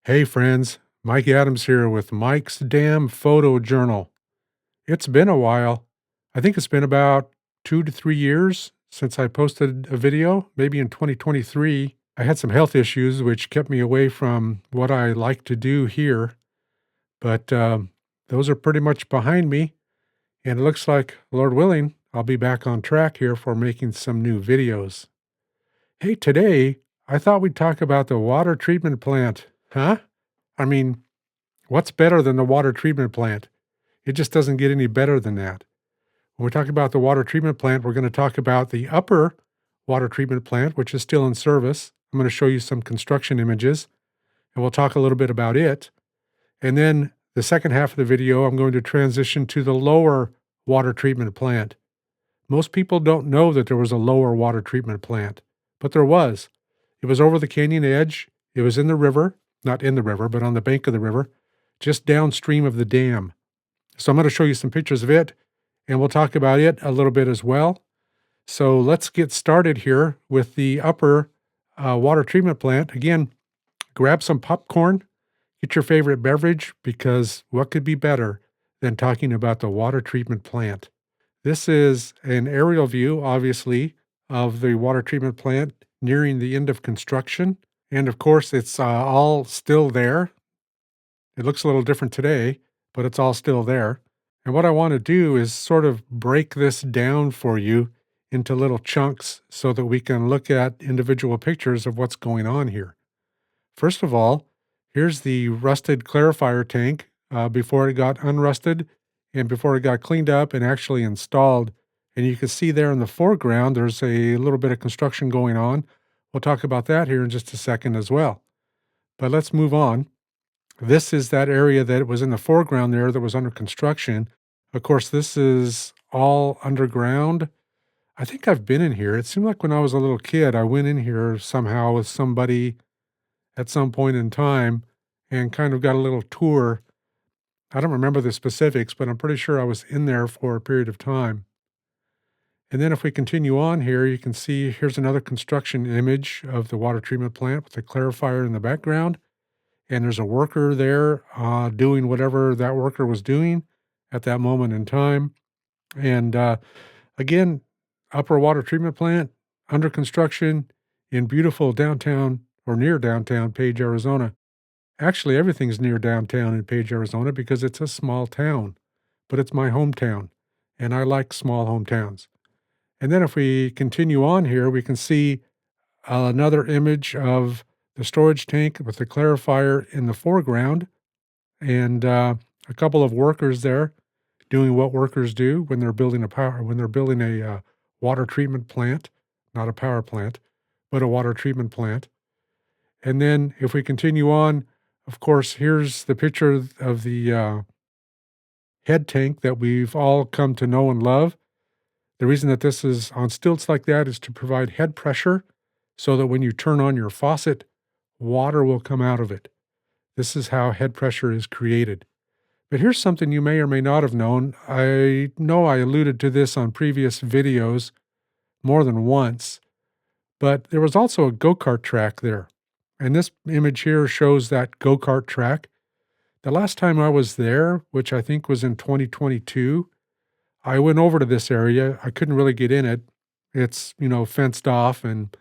Hey friends, Mike Adams here with Mike's Dam Photo Journal. It's been a while. I think it's been about 2 to 3 years since I posted a video, maybe in 2023. I had some health issues which kept me away from what I like to do here, but those are pretty much behind me. And it looks like, Lord willing, I'll be back on track here for making some new videos. Hey, today I thought we'd talk about the water treatment plant. Huh? I mean, what's better than the water treatment plant? It just doesn't get any better than that. When we talk about the water treatment plant, we're going to talk about the upper water treatment plant, which is still in service. I'm going to show you some construction images and we'll talk a little bit about it. And then the second half of the video, I'm going to transition to the lower water treatment plant. Most people don't know that there was a lower water treatment plant, but there was. It was over the canyon edge. It was in the river, not in the river, but on the bank of the river, just downstream of the dam. So I'm going to show you some pictures of it, and we'll talk about it a little bit as well. So let's get started here with the upper water treatment plant. Again, grab some popcorn, get your favorite beverage, because what could be better than talking about the water treatment plant? This is an aerial view, obviously, of the water treatment plant nearing the end of construction. And of course, it's all still there. It looks a little different today, but it's all still there. And what I want to do is sort of break this down for you into little chunks so that we can look at individual pictures of what's going on here. First of all, here's the rusted clarifier tank before it got unrusted and before it got cleaned up and actually installed. And you can see there in the foreground, there's a little bit of construction going on. We'll talk about that here in just a second as well. But let's move on. This is that area that was in the foreground there that was under construction. Of course, this is all underground. I think I've been in here. It seemed like when I was a little kid, I went in here somehow with somebody at some point in time and kind of got a little tour. I don't remember the specifics, but I'm pretty sure I was in there for a period of time. And then if we continue on here, you can see here's another construction image of the water treatment plant with the clarifier in the background. And there's a worker there doing whatever that worker was doing at that moment in time. And again, upper water treatment plant under construction in beautiful downtown or near downtown Page, Arizona. Actually, everything's near downtown in Page, Arizona because it's a small town, but it's my hometown, and I like small hometowns. And then if we continue on here, we can see another image of the storage tank with the clarifier in the foreground and a couple of workers there doing what workers do when they're building a water treatment plant, not a power plant, but a water treatment plant. And then if we continue on, of course, here's the picture of the head tank that we've all come to know and love. The reason that this is on stilts like that is to provide head pressure so that when you turn on your faucet, water will come out of it. This is how head pressure is created. But here's something you may or may not have known. I know I alluded to this on previous videos more than once, but there was also a go-kart track there. And this image here shows that go-kart track. The last time I was there, which I think was in 2022, I went over to this area. I couldn't really get in it. It's, fenced off and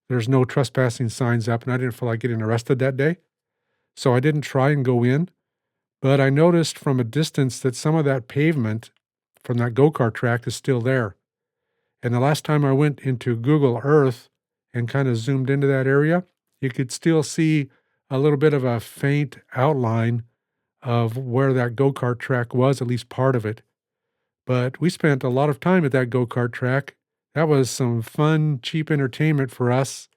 there's no trespassing signs up, and I didn't feel like getting arrested that day. So I didn't try and go in. But I noticed from a distance that some of that pavement from that go-kart track is still there. And the last time I went into Google Earth and kind of zoomed into that area, you could still see a little bit of a faint outline of where that go-kart track was, at least part of it. But we spent a lot of time at that go-kart track. That was some fun, cheap entertainment for us.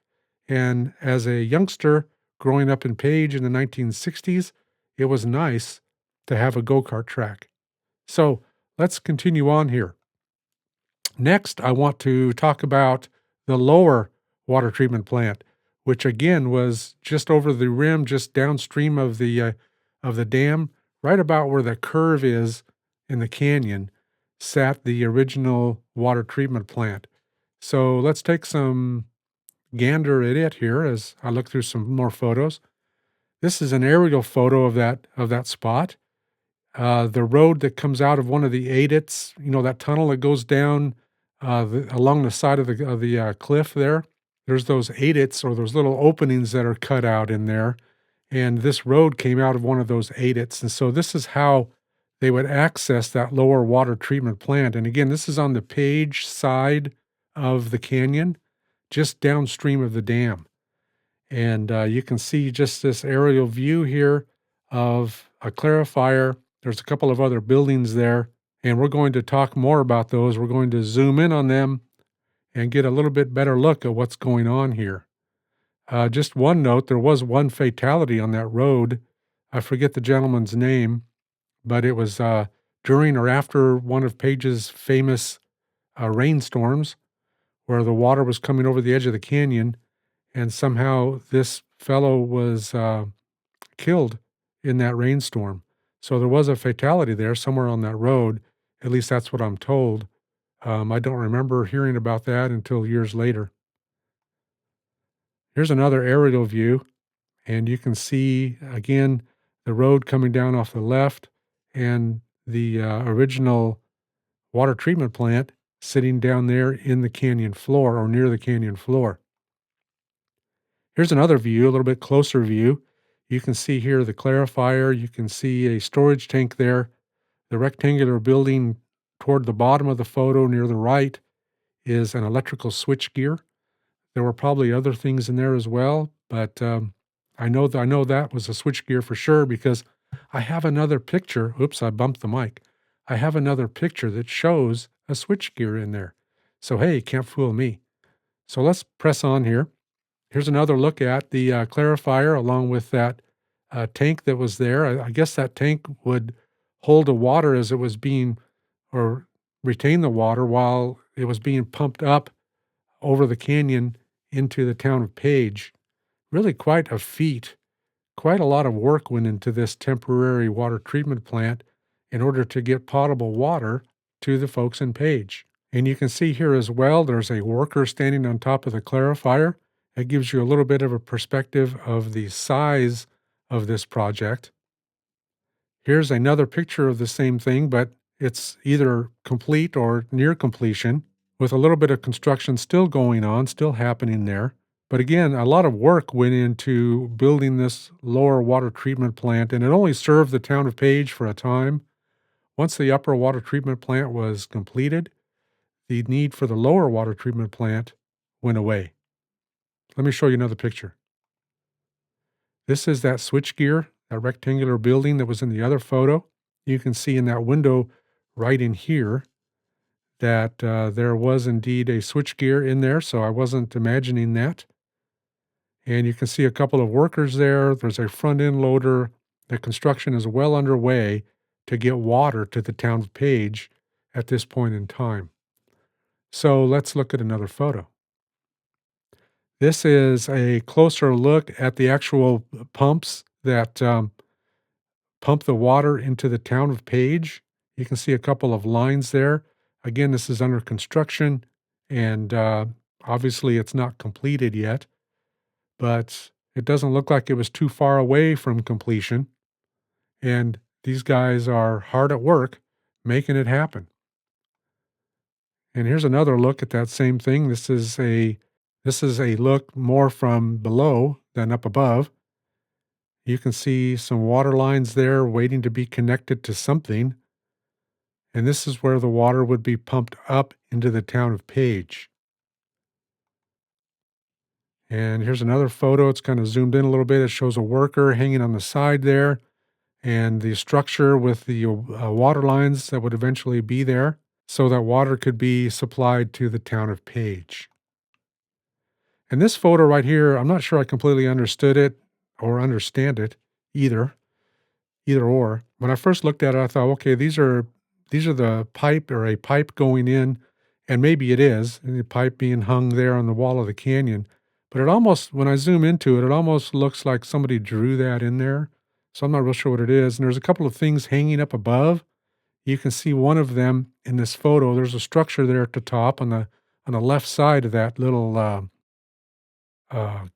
And as a youngster growing up in Page in the 1960s, it was nice to have a go-kart track. So let's continue on here. Next, I want to talk about the lower water treatment plant, which again was just over the rim, just downstream of the dam, right about where the curve is in the canyon, sat the original water treatment plant. So let's take some gander at it here as I look through some more photos. This is an aerial photo of that spot. The road that comes out of one of the adits, you know, that tunnel that goes down along the side of the cliff there. There's those adits or those little openings that are cut out in there, and this road came out of one of those adits, and so this is how they would access that lower water treatment plant. And again, this is on the Page side of the canyon, just downstream of the dam. And you can see just this aerial view here of a clarifier. There's a couple of other buildings there, and we're going to talk more about those. We're going to zoom in on them and get a little bit better look at what's going on here. Just one note, there was one fatality on that road. I forget the gentleman's name, but it was during or after one of Page's famous rainstorms where the water was coming over the edge of the canyon, and somehow this fellow was killed in that rainstorm. So there was a fatality there somewhere on that road. At least that's what I'm told. I don't remember hearing about that until years later. Here's another aerial view, and you can see again the road coming down off the left and the original water treatment plant sitting down there in the canyon floor or near the canyon floor. Here's another view, a little bit closer view. You can see here the clarifier. You can see a storage tank there. The rectangular building toward the bottom of the photo near the right is an electrical switch gear. There were probably other things in there as well, but I know that was a switch gear for sure because I have another picture. Oops, I bumped the mic. I have another picture that shows a switch gear in there. So hey, can't fool me. So let's press on here. Here's another look at the clarifier along with that tank that was there. I guess that tank would hold the water as it was being, or retain the water while it was being pumped up over the canyon into the town of Page. Really quite a feat. Quite a lot of work went into this temporary water treatment plant in order to get potable water to the folks in Page. And you can see here as well, there's a worker standing on top of the clarifier. It gives you a little bit of a perspective of the size of this project. Here's another picture of the same thing, but it's either complete or near completion with a little bit of construction still going on, still happening there. But again, a lot of work went into building this lower water treatment plant, and it only served the town of Page for a time. Once the upper water treatment plant was completed, the need for the lower water treatment plant went away. Let me show you another picture. This is that switchgear, that rectangular building that was in the other photo. You can see in that window right in here that there was indeed a switchgear in there, so I wasn't imagining that. And you can see a couple of workers there. There's a front end loader. The construction is well underway to get water to the town of Page at this point in time. So let's look at another photo. This is a closer look at the actual pumps that pump the water into the town of Page. You can see a couple of lines there. Again, this is under construction, and obviously it's not completed yet, but it doesn't look like it was too far away from completion. And these guys are hard at work making it happen. And here's another look at that same thing. This is a look more from below than up above. You can see some water lines there waiting to be connected to something. And this is where the water would be pumped up into the town of Page. And here's another photo. It's kind of zoomed in a little bit. It shows a worker hanging on the side there and the structure with the water lines that would eventually be there so that water could be supplied to the town of Page. And this photo right here, I'm not sure I completely understood it or understand it either or. When I first looked at it, I thought, okay, these are the pipe or a pipe going in, and maybe it is, and the pipe being hung there on the wall of the canyon. But it almost, when I zoom into it, it almost looks like somebody drew that in there. So I'm not real sure what it is. And there's a couple of things hanging up above. You can see one of them in this photo. There's a structure there at the top on the left side of that little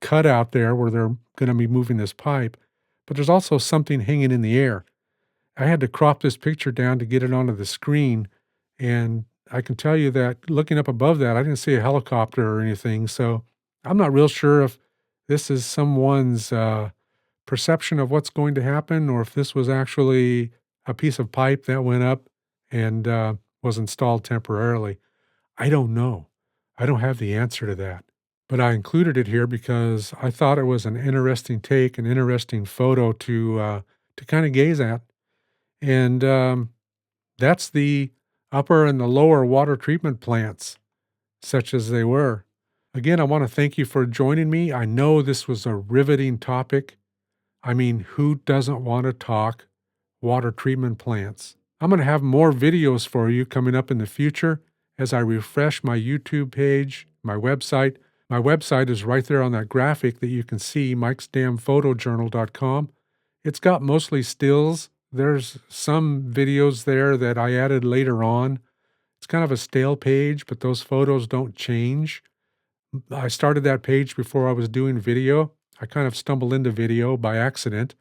cutout there where they're going to be moving this pipe. but there's also something hanging in the air. I had to crop this picture down to get it onto the screen, and I can tell you that looking up above that, I didn't see a helicopter or anything, so I'm not real sure if this is someone's, perception of what's going to happen or if this was actually a piece of pipe that went up and, was installed temporarily. I don't know. I don't have the answer to that, but I included it here because I thought it was an interesting take, an interesting photo to kinda gaze at, and, that's the upper and the lower water treatment plants, such as they were. Again, I wanna thank you for joining me. I know this was a riveting topic. I mean, who doesn't wanna talk water treatment plants? I'm gonna have more videos for you coming up in the future as I refresh my YouTube page, my website. My website is right there on that graphic that you can see, mikesdamphotojournal.com. It's got mostly stills. There's some videos there that I added later on. It's kind of a stale page, but those photos don't change. I started that page before I was doing video. I kind of stumbled into video by accident.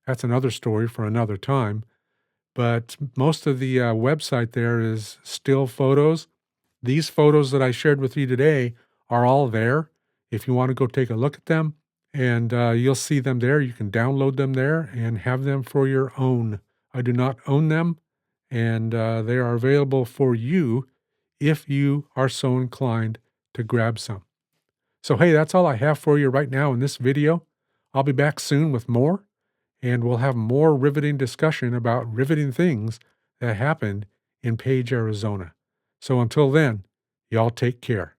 That's another story for another time. But most of the website there is still photos. These photos that I shared with you today are all there. If you want to go take a look at them, and you'll see them there. You can download them there and have them for your own. I do not own them, and they are available for you if you are so inclined to grab some. So, hey, that's all I have for you right now in this video. I'll be back soon with more, and we'll have more riveting discussion about riveting things that happened in Page, Arizona. So until then, y'all take care.